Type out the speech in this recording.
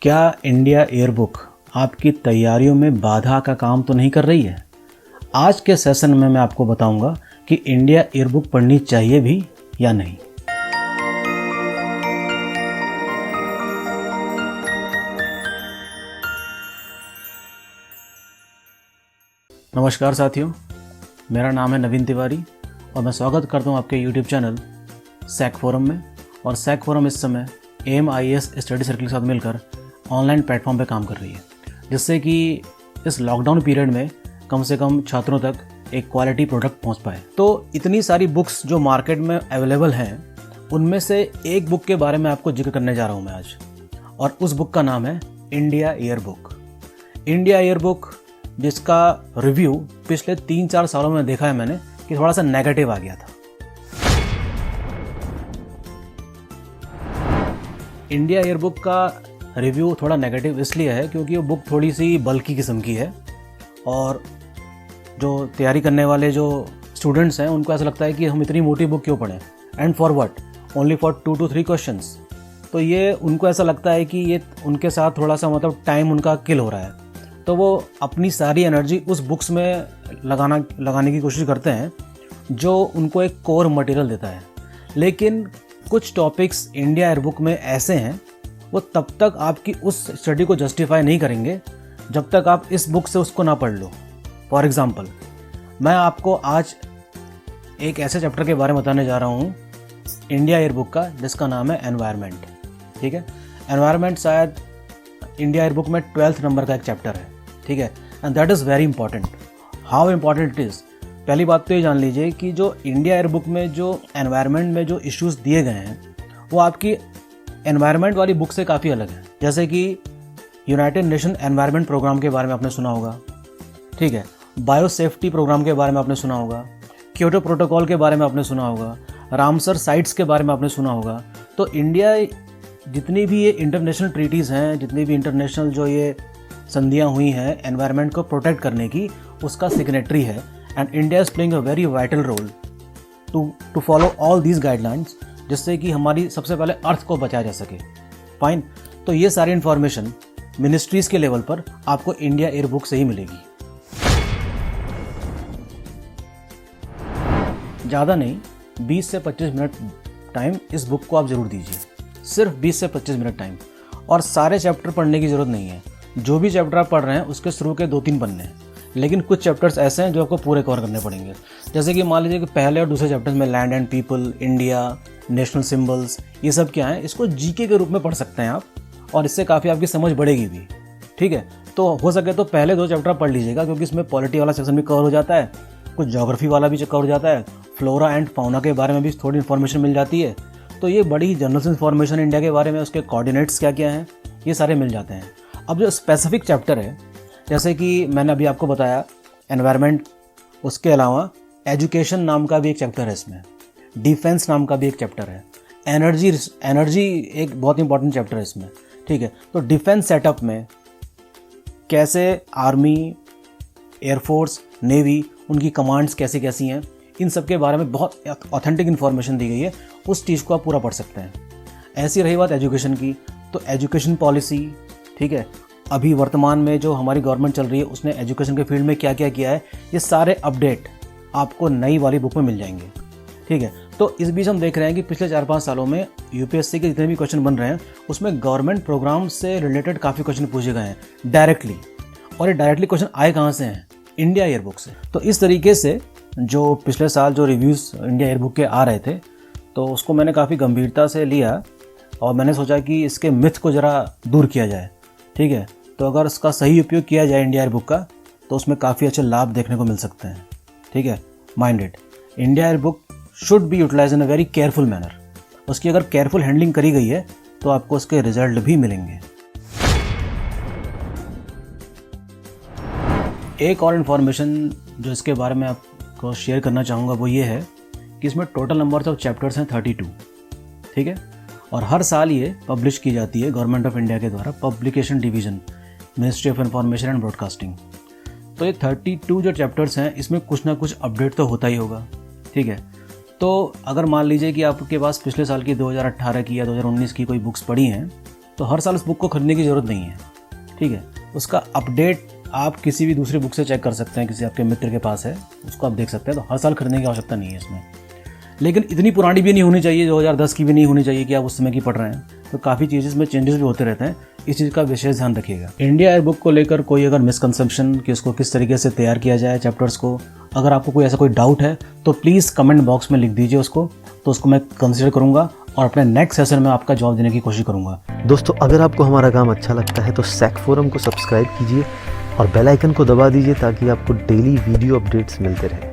क्या India yearbook आपकी तैयारियों में बाधा का काम तो नहीं कर रही है? आज के सेशन में मैं आपको बताऊंगा कि इंडिया ईयरबुक पढ़नी चाहिए भी या नहीं। नमस्कार साथियों, मेरा नाम है नवीन तिवारी और मैं स्वागत करता हूं आपके YouTube चैनल सैक फोरम में। और सैक फोरम इस समय AIMS स्टडी सर्कल के साथ मिलकर ऑनलाइन प्लेटफॉर्म पे काम कर रही है, जिससे कि इस लॉकडाउन पीरियड में कम से कम छात्रों तक एक क्वालिटी प्रोडक्ट पहुंच पाए। तो इतनी सारी बुक्स जो मार्केट में अवेलेबल हैं, उनमें से एक बुक के बारे में आपको जिक्र करने जा रहा हूं मैं आज, और उस बुक का नाम है इंडिया ईयरबुक। इंडिया ईयरबुक जिसका रिव्यू पिछले 3-4 सालों में देखा है मैंने कि थोड़ा सा नेगेटिव आ गया था। इंडिया ईयरबुक का रिव्यू थोड़ा नेगेटिव इसलिए है क्योंकि वो बुक थोड़ी सी बल्की किस्म की है और जो तैयारी करने वाले जो स्टूडेंट्स हैं उनको ऐसा लगता है कि हम इतनी मोटी बुक क्यों पढ़ें, and for what, only for 2 to 3 questions. तो ये उनको ऐसा लगता है कि ये उनके साथ थोड़ा सा टाइम उनका किल हो रहा है, तो वो अपनी सारी एनर्जी उस बुक्स में लगाने की कोशिश करते हैं जो उनको एक कोर मटेरियल देता है। लेकिन कुछ टॉपिक्स इंडिया ईयरबुक में ऐसे हैं, वो तब तक आपकी उस स्टडी को जस्टिफाई नहीं करेंगे जब तक आप इस बुक से उसको ना पढ़ लो। फॉर एग्जाम्पल, मैं आपको आज एक ऐसे चैप्टर के बारे में बताने जा रहा हूँ इंडिया ईयरबुक का, जिसका नाम है एनवायरनमेंट। ठीक है, एनवायरनमेंट शायद इंडिया ईयरबुक में 12th नंबर का एक चैप्टर है। ठीक है, and that is very important. How important it is, पहली बात तो ये जान लीजिए कि जो इंडिया ईयरबुक में जो एनवायरनमेंट में जो इश्यूज़ दिए गए हैं वो आपकी एनवायरनमेंट वाली बुक से काफ़ी अलग है। जैसे कि यूनाइटेड नेशन एनवायरनमेंट प्रोग्राम के बारे में आपने सुना होगा, ठीक है, बायो सेफ्टी प्रोग्राम के बारे में आपने सुना होगा, क्योटो प्रोटोकॉल के बारे में आपने सुना होगा, रामसर साइट्स के बारे में आपने सुना होगा। तो इंडिया जितनी भी ये इंटरनेशनल ट्रीटीज़ हैं, जितनी भी इंटरनेशनल जो ये संधियाँ हुई हैं एनवायरनमेंट को प्रोटेक्ट करने की, उसका सिग्नेटरी है। And India is playing a very vital role to follow all these guidelines, जिससे कि हमारी सबसे पहले अर्थ को बचाया जा सके। फाइन, तो ये सारी इन्फॉर्मेशन मिनिस्ट्रीज़ के लेवल पर आपको इंडिया ईयरबुक से ही मिलेगी। ज़्यादा नहीं, 20 से 25 मिनट टाइम इस बुक को आप ज़रूर दीजिए, सिर्फ 20 से 25 मिनट टाइम। और सारे चैप्टर पढ़ने की ज़रूरत नहीं है, जो भी चैप्टर आप पढ़ रहे हैं उसके शुरू के 2-3 पन्ने हैं, लेकिन कुछ चैप्टर्स ऐसे हैं जो आपको पूरे कवर करने पड़ेंगे। जैसे कि मान लीजिए कि पहले और दूसरे चैप्टर्स में land and people, India, national symbols, ये सब क्या है, इसको जीके के रूप में पढ़ सकते हैं आप, और इससे काफ़ी आपकी समझ बढ़ेगी भी। ठीक है, तो हो सके तो पहले 2 चैप्टर पढ़ लीजिएगा, क्योंकि इसमें पॉलिटी वाला सेक्शन भी कवर हो जाता है, कुछ ज्योग्राफी वाला भी कवर हो जाता है, फ्लोरा एंड फाउना के बारे में भी थोड़ी इन्फॉर्मेशन मिल जाती है। तो ये बड़ी जनरल इन्फॉर्मेशन इंडिया के बारे में, उसके कोऑर्डिनेट्स क्या क्या हैं, ये सारे मिल जाते हैं। अब जो स्पेसिफिक चैप्टर है, जैसे कि मैंने अभी आपको बताया एनवायरनमेंट, उसके अलावा एजुकेशन नाम का भी एक चैप्टर है इसमें, डिफेंस नाम का भी एक चैप्टर है, एनर्जी एक बहुत इंपॉर्टेंट चैप्टर है इसमें। ठीक है, तो डिफेंस सेटअप में कैसे आर्मी, एयरफोर्स, नेवी, उनकी कमांड्स कैसी कैसी हैं, इन सब के बारे में बहुत ऑथेंटिक इन्फॉर्मेशन दी गई है, उस चीज़ को आप पूरा पढ़ सकते हैं। ऐसी रही बात एजुकेशन की, तो एजुकेशन पॉलिसी, ठीक है, अभी वर्तमान में जो हमारी गवर्नमेंट चल रही है उसने एजुकेशन के फील्ड में क्या क्या किया है, ये सारे अपडेट आपको नई वाली बुक में मिल जाएंगे। ठीक है, तो इस बीच हम देख रहे हैं कि पिछले 4-5 सालों में यूपीएससी के जितने भी क्वेश्चन बन रहे हैं उसमें गवर्नमेंट प्रोग्राम से रिलेटेड काफ़ी क्वेश्चन पूछे गए हैं डायरेक्टली, और ये डायरेक्टली क्वेश्चन आए कहाँ से हैं, इंडिया ईयरबुक से। तो इस तरीके से जो पिछले साल जो रिव्यूज़ इंडिया ईयरबुक के आ रहे थे, तो उसको मैंने काफ़ी गंभीरता से लिया और मैंने सोचा कि इसके मिथ को ज़रा दूर किया जाए। ठीक है, तो अगर इसका सही उपयोग किया जाए इंडिया ईयरबुक का, तो उसमें काफ़ी अच्छे लाभ देखने को मिल सकते हैं। ठीक है, minded, India yearbook should be utilize in a very careful manner. उसकी अगर केयरफुल हैंडलिंग करी गई है तो आपको उसके रिजल्ट भी मिलेंगे। एक और इन्फॉर्मेशन जो इसके बारे में आपको शेयर करना चाहूँगा वो ये है कि इसमें टोटल नंबर ऑफ चैप्टर्स हैं 32। ठीक है, और हर साल ये पब्लिश की जाती है गवर्नमेंट ऑफ इंडिया के द्वारा, publication division, ministry of information and broadcasting. तो ये 32 जो चैप्टर्स हैं इसमें कुछ ना कुछ अपडेट तो होता ही होगा। ठीक है, तो अगर मान लीजिए कि आपके पास पिछले साल की 2018 की या 2019 की कोई बुक्स पढ़ी हैं, तो हर साल उस बुक को खरीदने की ज़रूरत नहीं है, ठीक है। उसका अपडेट आप किसी भी दूसरी बुक से चेक कर सकते हैं, किसी आपके मित्र के पास है उसको आप देख सकते हैं। तो हर साल खरीदने की आवश्यकता नहीं है इसमें। लेकिन इतनी पुरानी भी नहीं होनी चाहिए, 2010 की भी नहीं होनी चाहिए कि आप उस समय की पढ़ रहे हैं। तो काफ़ी चीज़ें में चेंजेस भी होते रहते हैं, इस चीज़ का विशेष ध्यान रखिएगा। इंडिया एयर बुक को लेकर कोई अगर मिसकंसेप्शन कि उसको किस तरीके से तैयार किया जाए चैप्टर्स को, अगर आपको कोई ऐसा कोई डाउट है तो प्लीज़ कमेंट बॉक्स में लिख दीजिए उसको, तो उसको मैं कंसिडर करूँगा और अपने नेक्स्ट सेशन में आपका जवाब देने की कोशिश करूँगा। दोस्तों, अगर आपको हमारा काम अच्छा लगता है तो सैक फोरम को सब्सक्राइब कीजिए और बेल आइकन को दबा दीजिए ताकि आपको डेली वीडियो अपडेट्स मिलते रहें।